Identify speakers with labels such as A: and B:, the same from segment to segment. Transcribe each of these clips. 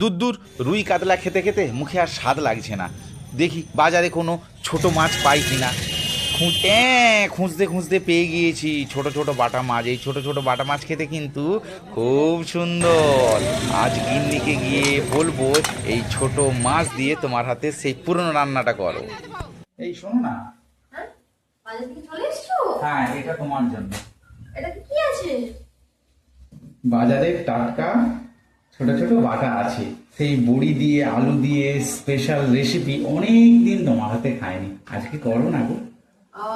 A: দূর দূর রুই কাতলা খেতে খেতে মুখে আর স্বাদ লাগছে না। দেখি বাজারে কোনো ছোট মাছ পাই কিনা। খুঁজতে খুঁজতে পেয়ে গিয়েছি ছোট ছোট বাটা মাছ। এই ছোট ছোট বাটা মাছ খেতে কিন্তু খুব সুন্দর। আজ গিন্নিকে গিয়ে বলবো এই ছোট মাছ দিয়ে তোমার হাতে সেই পুরনো রান্নাটা করো। এই শোনো না,
B: বাজার থেকে চলে এসছো?
A: হ্যাঁ, এটা তোমার জন্য।
B: এটা কি আছে?
A: বাজারে টাটকা ছোট ছোট বাটা আছে, সেই বড়ি দিয়ে আলু দিয়ে স্পেশাল রেসিপি। অনেক দিন তোমার হাতে খাইনি, আজকে করো না গো।
B: ও,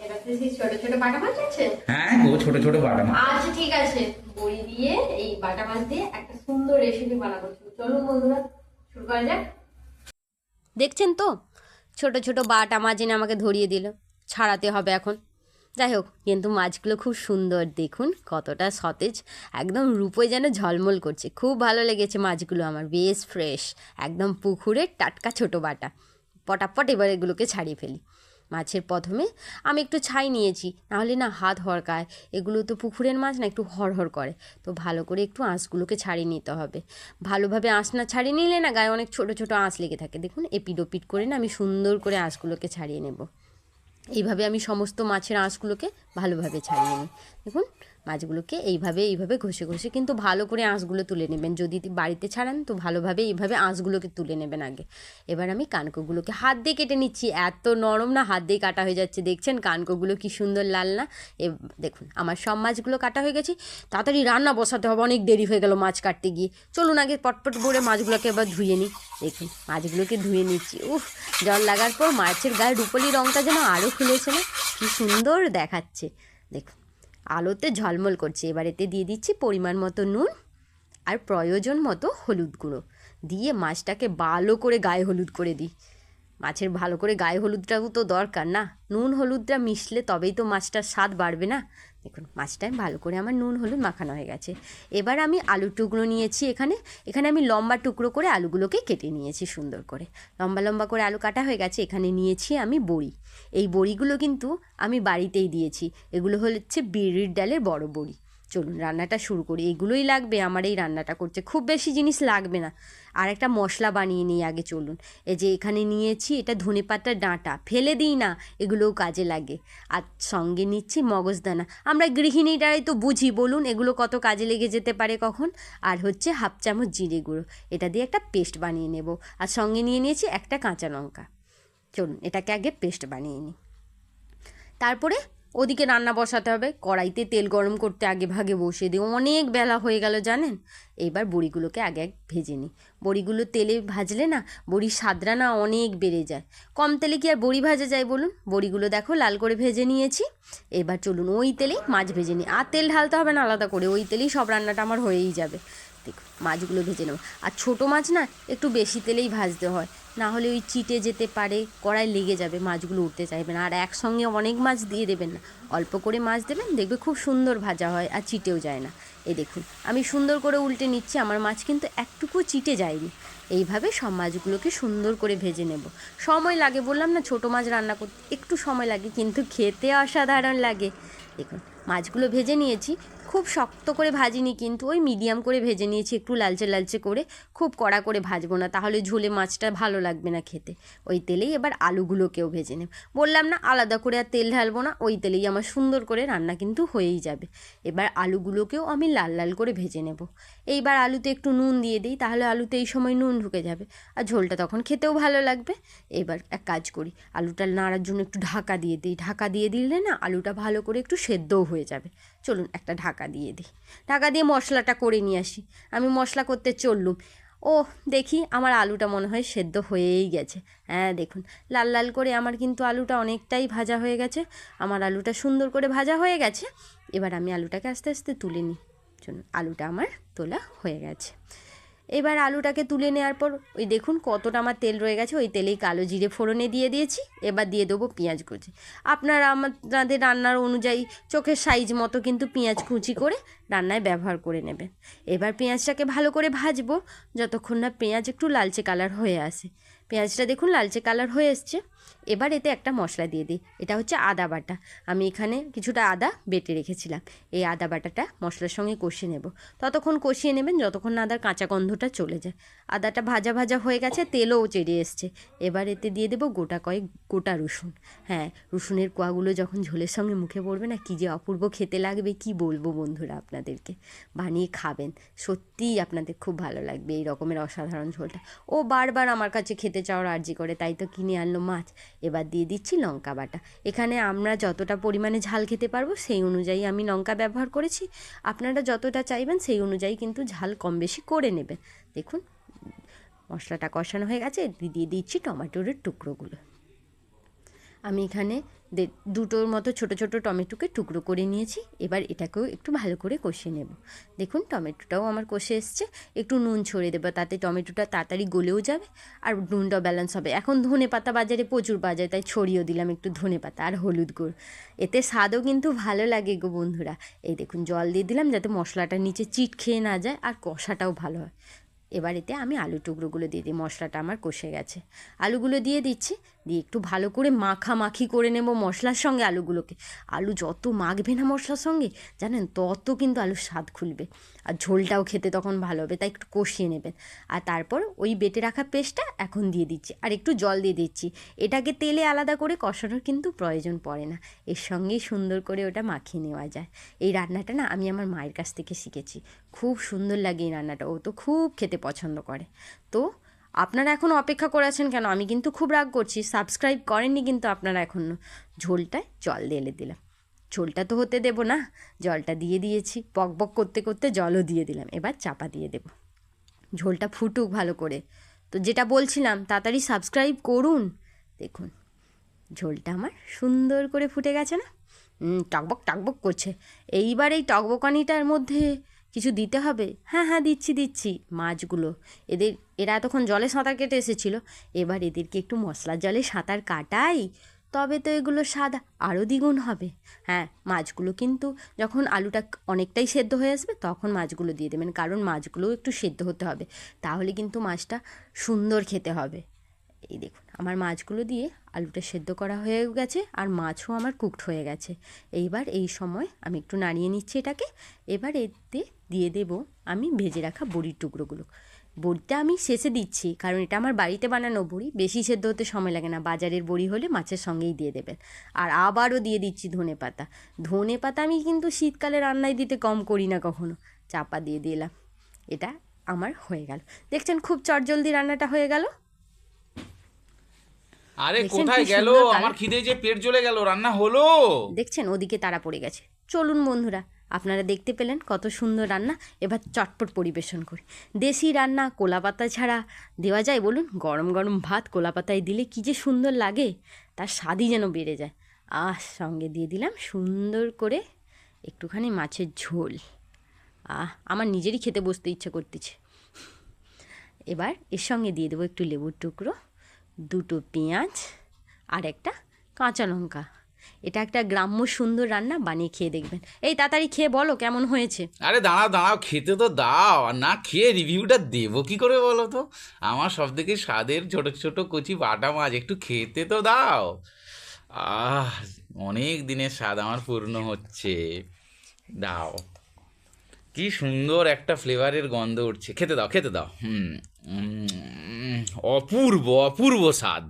B: এটাতে সেই ছোট ছোট বাটা মাছ আছে?
A: হ্যাঁ গো, ছোট ছোট বাটা মাছ।
B: আচ্ছা ঠিক আছে, বড়ি দিয়ে এই বাটা মাছ দিয়ে একটা সুন্দর রেসিপি বানাবো। চলুন বন্ধুরা, শুরু করা যাক। দেখছেন তো, ছোট ছোট বাটা মাছ এনে আমাকে ধরিয়ে দিল, ছাড়াতে হবে এখন। যাই হোক, কিন্তু মাছগুলো খুব সুন্দর, দেখুন কতটা সতেজ, একদম রূপোয় যেন ঝলমল করছে। খুব ভালো লেগেছে মাছগুলো আমার, বেশ ফ্রেশ, একদম পুকুরের টাটকা ছোট বাটা। পটাপট এবার এগুলোকে ছাড়িয়ে ফেলি। মাছের প্রথমে আমি একটু ছাই নিয়েছি, নাহলে না হাত হরকায়। এগুলো তো পুকুরের মাছ না, একটু হরহর করে, তো ভালো করে একটু আঁশগুলোকে ছাড়িয়ে নিতে হবে। ভালোভাবে আঁশ না ছাড়িয়ে নিলে না গায়ে অনেক ছোট ছোট আঁশ লেগে থাকে। দেখুন এপিড ওপিড করে না আমি সুন্দর করে আঁশগুলোকে ছাড়িয়ে নেব। এইভাবে আমি সমস্ত মাছের আঁশগুলোকে ভালোভাবে ছাড়িয়ে নিই। দেখুন মাছগুলোকে এইভাবে ঘষে ঘষে কিন্তু ভালো করে আঁশগুলো তুলে নেবেন। যদি বাড়িতে ছাড়ান তো ভালোভাবে এইভাবে আঁশগুলোকে তুলে নেবেন আগে। এবার আমি কানকোগুলোকে হাত দিয়ে কেটে নিচ্ছি। এত নরম না, হাত দিয়ে কাটা হয়ে যাচ্ছে। দেখছেন কানকোগুলো কি সুন্দর লাল না? দেখুন আমার সব মাছগুলো কাটা হয়ে গেছে। তাড়াতাড়ি রান্না বসাতে হবে, অনেক দেরি হয়ে গেল মাছ কাটতে গিয়ে। চলুন আগে পটপট করে মাছগুলোকে এবার ধুয়ে নিই। দেখুন মাছগুলোকে ধুয়ে নিচ্ছি। জল লাগার পর মাছের গায়ে রুপোলি রঙটা যেন আরও খুলেছে না, কি সুন্দর দেখাচ্ছে। দেখুন আলোতে ঝলমল করছে। এবার এতে দিয়ে দিচ্ছি পরিমাণ মতো নুন আর প্রয়োজন মতো হলুদ গুঁড়ো দিয়ে মাছটাকে ভালো করে গায়ে হলুদ করে দিই। মাছের ভালো করে গায়ে হলুদটাও তো দরকার না, নুন হলুদটা মিশলে তবেই তো মাছটার স্বাদ বাড়বে না। দেখুন মাছটায় ভালো করে আমার নুন হলুদ মাখানো হয়ে গেছে। এবার আমি আলুর টুকরো নিয়েছি। এখানে আমি লম্বা টুকরো করে আলুগুলোকে কেটে নিয়েছি সুন্দর করে। লম্বা লম্বা করে আলু কাটা হয়ে গেছে। এখানে নিয়েছি আমি বড়ি। এই বড়িগুলো কিন্তু আমি বাড়িতেই দিয়েছি। এগুলো হচ্ছে বিউলির ডালের বড় বড়ি। চলুন রান্নাটা শুরু করি। এগুলোই লাগবে আমার এই রান্নাটা করতে, খুব বেশি জিনিস লাগবে না। আর একটা মশলা বানিয়ে নিই আগে। চলুন, এই যে এখানে নিয়েছি এটা ধনেপাতার ডাঁটা, ফেলে দিই না, এগুলোও কাজে লাগে। আর সঙ্গে নিচ্ছি মগজদানা। আমরা গৃহিণীরাই তো বুঝি, বলুন এগুলো কত কাজে লেগে যেতে পারে কখন। আর হচ্ছে 1/2 চামচ জিরে গুঁড়ো, এটা দিয়ে একটা পেস্ট বানিয়ে নেব। আর সঙ্গে নিয়ে নিয়েছি একটা কাঁচা লঙ্কা। চলুন এটাকে আগে পেস্ট বানিয়ে নিই। তারপরে ওদিকে রান্না বসাতে হবে। কড়াইতে তেল গরম করতে আগে ভাগে বসিয়ে দিই, অনেক বেলা হয়ে গেল জানেন। এবার বড়িগুলোকে আগে ভেজে নিই। বড়িগুলো তেলে ভাজলে না বড়ির স্বাদটা না অনেক বেড়ে যায়। কম তেলে কি আর বড়ি ভাজা যায় বলুন? বড়িগুলো দেখো লাল করে ভেজে নিয়েছি। এবার চলুন ওই তেলেই মাছ ভেজে নিই। আর তেল ঢালতে হবে না আলাদা করে, ওই তেলেই সব রান্নাটা আমার হয়েই যাবে। দেখুন মাছগুলো ভেজে নেব। আর ছোটো মাছ না একটু বেশি তেলেই ভাজতে হয়, না হলে ওই চিটে যেতে পারে, কড়াই লেগে যাবে, মাছগুলো উঠতে চাইবে না। আর একসঙ্গে অনেক মাছ দিয়ে দেবেন না, অল্প করে মাছ দেবেন, দেখবে খুব সুন্দর ভাজা হয় আর চিটেও যায় না। এই দেখুন আমি সুন্দর করে উল্টে নিচ্ছি, আমার মাছ কিন্তু একটুকু চিটে যায়নি। এইভাবে সব মাছগুলোকে সুন্দর করে ভেজে নেব। সময় লাগে, বললাম না ছোটো মাছ রান্না করতে একটু সময় লাগে, কিন্তু খেতে অসাধারণ লাগে। দেখুন মাছগুলো ভেজে নিয়েছি, খুব শক্ত করে ভাজিনি, কিন্তু ওই মিডিয়াম করে ভেজে নিয়েছি, একটু লালচে লালচে করে। খুব কড়া করে ভাজবো না, তাহলে ঝোলে মাছটা ভালো লাগবে না খেতে। ওই তেলেই এবার আলুগুলোকেও ভেজে নেব। বললাম না আলাদা করে আর তেল ঢালবো না, ওই তেলেই আমার সুন্দর করে রান্না কিন্তু হয়েই যাবে। এবার আলুগুলোকেও আমি লাল লাল করে ভেজে নেব। এইবার আলুতে একটু নুন দিয়ে দিই, তাহলে আলুতে এই সময় নুন ঢুকে যাবে আর ঝোলটা তখন খেতেও ভালো লাগবে। এবার এক কাজ করি, আলুটা নাড়ার জন্য একটু ঢাকা দিয়ে দিই। ঢাকা দিয়ে দিলে না আলুটা ভালো করে একটু সেদ্ধও হয়ে যাবে। চলুন একটা ঢাকা দিয়ে দিই। ঢাকা দিয়ে মশলাটা করে নিয়ে আসি। আমি মশলা করতে চললুম। দেখি আমার আলুটা মনে হয় সেদ্ধ হয়েই গেছে। হ্যাঁ দেখুন লাল লাল করে আমার কিন্তু আলুটা অনেকটাই ভাজা হয়ে গেছে। আমার আলুটা সুন্দর করে ভাজা হয়ে গেছে। এবার আমি আলুটাকে আস্তে আস্তে তুলে নিই। চলুন আলুটা আমার তোলা হয়ে গেছে। এবার আলুটাকে তুলে নেওয়ার পর ওই দেখুন কতটা আমার তেল রয়ে গেছে, ওই তেলেই কালো জিরে ফোড়নে দিয়ে দিয়েছি। এবার দিয়ে দেবো পেঁয়াজ কুচি। আপনারা আমাদের রান্নার অনুযায়ী চোখের সাইজ মতো কিন্তু পেঁয়াজ কুচি করে রান্নায় ব্যবহার করে নেবেন। এবার পেঁয়াজটাকে ভালো করে ভাজবো যতক্ষণ না পেঁয়াজ একটু লালচে কালার হয়ে আসে। পেঁয়াজটা দেখুন লালচে কালার হয়ে এসছে। এবার এতে একটা মশলা দিয়ে দিই, এটা হচ্ছে আদা বাটা। আমি এখানে কিছুটা আদা বেটে রেখেছিলাম, এই আদা বাটাটা মশলার সঙ্গে কষিয়ে নেব। ততক্ষণ কষিয়ে নেবেন যতক্ষণ না আদার কাঁচা গন্ধটা চলে যায়। আদাটা ভাজা ভাজা হয়ে গেছে, তেলও চেড়ে এসছে। এবার এতে দিয়ে দেবো কয়েক গোটা রসুন। হ্যাঁ, রসুনের কোয়াগুলো যখন ঝোলের সঙ্গে মুখে পড়বে না, কী যে অপূর্ব খেতে লাগবে কি বলবো বন্ধুরা আপনাদেরকে। বানিয়ে খাবেন, সত্যিই আপনাদের খুব ভালো লাগবে এই রকমের অসাধারণ ঝোলটা। ও বারবার আমার কাছে খেতে চাওয়ার আর্জি করে, তাই তো কিনে আনলো মাছ। এবার দিয়ে দিচ্ছি লঙ্কা বাটা। এখানে আমরা যতটা পরিমাণে ঝাল খেতে পারবো সেই অনুযায়ী আমি লঙ্কা ব্যবহার করেছি। আপনারা যতটা চাইবেন সেই অনুযায়ী কিন্তু ঝাল কম বেশি করে নেবেন। দেখুন মশলাটা কষানো হয়ে গেছে, দিয়ে দিচ্ছি টমেটোর টুকরোগুলো। আমি এখানে দুটোর মতো ছোট ছোট টমেটোকে টুকরো করে নিয়েছি। এবার এটাকেও একটু ভালো করে কষিয়ে নেব। দেখুন টমেটোটাও আমার কষে এসছে। একটু নুন ছড়িয়ে দেবো, তাতে টমেটোটা তাড়াতাড়ি গলেও যাবে আর নুনটাও ব্যালেন্স হবে। এখন ধনে পাতা বাজারে প্রচুর বাজারে, তাই ছড়িয়েও দিলাম একটু ধনে পাতা আর হলুদ গুঁড়ো। এতে স্বাদও কিন্তু ভালো লাগে গো বন্ধুরা। এই দেখুন জল দিয়ে দিলাম যাতে মশলাটা নিচে চিট খেয়ে না যায় আর কষাটাও ভালো হয়। এবার এতে আমি আলু টুকরোগুলো দিয়ে দিই, মশলাটা আমার কষে গেছে। আলুগুলো দিয়ে দিচ্ছি, দিয়ে একটু ভালো করে মাখামাখি করে নেব মশলার সঙ্গে আলুগুলোকে। আলু যত মাখবে না মশলার সঙ্গে জানেন, তত কিন্তু আলুর স্বাদ খুলবে আর ঝোলটাও খেতে তখন ভালো হবে। তাই একটু কষিয়ে নেবেন। আর তারপর ওই বেটে রাখা পেস্টটা এখন দিয়ে দিচ্ছি আর একটু জল দিয়ে দিচ্ছি। এটাকে তেলে আলাদা করে কষানোর কিন্তু প্রয়োজন পড়ে না, এর সঙ্গেই সুন্দর করে ওটা মাখিয়ে নেওয়া যায়। এই রান্নাটা না আমি আমার মায়ের কাছ থেকে শিখেছি, খুব সুন্দর লাগে এই রান্নাটা, ও তো খুব খেতে পছন্দ করে। তো আপনারা এখন অপেক্ষা করে আছেন কেন? আমি কিন্তু খুব রাগ করছি, সাবস্ক্রাইব করেননি কিন্তু আপনারা এখনও। ঝোলটায় জল ঢেলে দিলাম, ঝোলটা তো হতে দেবো না, জলটা দিয়ে দিয়েছি, বক বক করতে করতে জলও দিয়ে দিলাম। এবার চাপা দিয়ে দেব, ঝোলটা ফুটুক ভালো করে। তো যেটা বলছিলাম, তাড়াতাড়ি সাবস্ক্রাইব করুন। দেখুন ঝোলটা আমার সুন্দর করে ফুটে গেছে না, টকবক টকবক করছে। এইবার এই টকবকানিটার মধ্যে কিছু দিতে হবে। হ্যাঁ হ্যাঁ দিচ্ছি মাছগুলো। এরা এতক্ষণ জলে সাঁতার কেটে এসেছিলো, এবার এদেরকে একটু মশলার জলে সাঁতার কাটাই, তবে তো এগুলো স্বাদ আরও দ্বিগুণ হবে। হ্যাঁ, মাছগুলো কিন্তু যখন আলুটা অনেকটাই সেদ্ধ হয়ে আসবে তখন মাছগুলো দিয়ে দেবেন, কারণ মাছগুলোও একটু সেদ্ধ হতে হবে, তাহলে কিন্তু মাছটা সুন্দর খেতে হবে। এই দেখুন আমার মাছগুলো দিয়ে আলুটা সেদ্ধ করা হয়ে গেছে আর মাছও আমার কুকড হয়ে গেছে। এইবার এই সময় আমি একটু নাড়িয়ে নিচ্ছি এটাকে। এবার এতে দিয়ে দেব আমি ভেজে রাখা বড়ির টুকরোগুলো। বড়িটা আমি শেষে দিচ্ছি, কারণ এটা আমার বাড়িতে বানানো বড়ি, বেশি সেদ্ধ হতে সময় লাগে না। বাজারের বড়ি হলে মাছের সঙ্গেই দিয়ে দেবেন। আর আবারও দিয়ে দিচ্ছি ধনে পাতা। ধনে পাতা আমি কিন্তু শীতকালে রান্নায় দিতে কম করি না কখনো। চাপা দিয়ে দিলাম, এটা আমার হয়ে গেল। দেখছেন খুব চটজলদি রান্নাটা হয়ে গেল।
A: আরে কোথায় গেল আমার খিদে, যে পেট জ্বলে গেল, রান্না হলো।
B: দেখছেন ওদিকে তারা পড়ে গেছে। চলুন বন্ধুরা, আপনারা দেখতে পেলেন কত সুন্দর রান্না। এবার চটপট পরিবেশন করি। দেশি রান্না কলা পাতা ছাড়া দেওয়া যায় বলুন? গরম গরম ভাত কলা পাতায় দিলে কী যে সুন্দর লাগে, তার স্বাদই যেন বেড়ে যায়। সঙ্গে দিয়ে দিলাম সুন্দর করে একটুখানি মাছের ঝোল। আমার নিজেরই খেতে বসতে ইচ্ছে করতেছে। এবার এর সঙ্গে দিয়ে দেবো একটু লেবুর টুকরো, দুটো পেঁয়াজ আর একটা কাঁচা লঙ্কা। এটা একটা গ্রাম্য সুন্দর রান্না, বানিয়ে খেয়ে দেখবেন। এই তাড়াতাড়ি খেয়ে বলো কেমন হয়েছে।
A: আরে দাঁড়াও খেতে তো দাও, আর না খেয়ে রিভিউটা দেবো কি করে বলো তো? আমার সব থেকে স্বাদের ছোট ছোট কচি বাটা মাছ, একটু খেতে তো দাও। অনেক দিনের স্বাদ আমার পূর্ণ হচ্ছে, দাও। কি সুন্দর একটা ফ্লেভারের গন্ধ উঠছে, খেতে দাও। অপূর্ব অপূর্ব স্বাদ।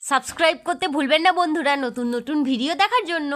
B: সাবস্ক্রাইব করতে ভুলবেন না বন্ধুরা, নতুন নতুন ভিডিও দেখার জন্য।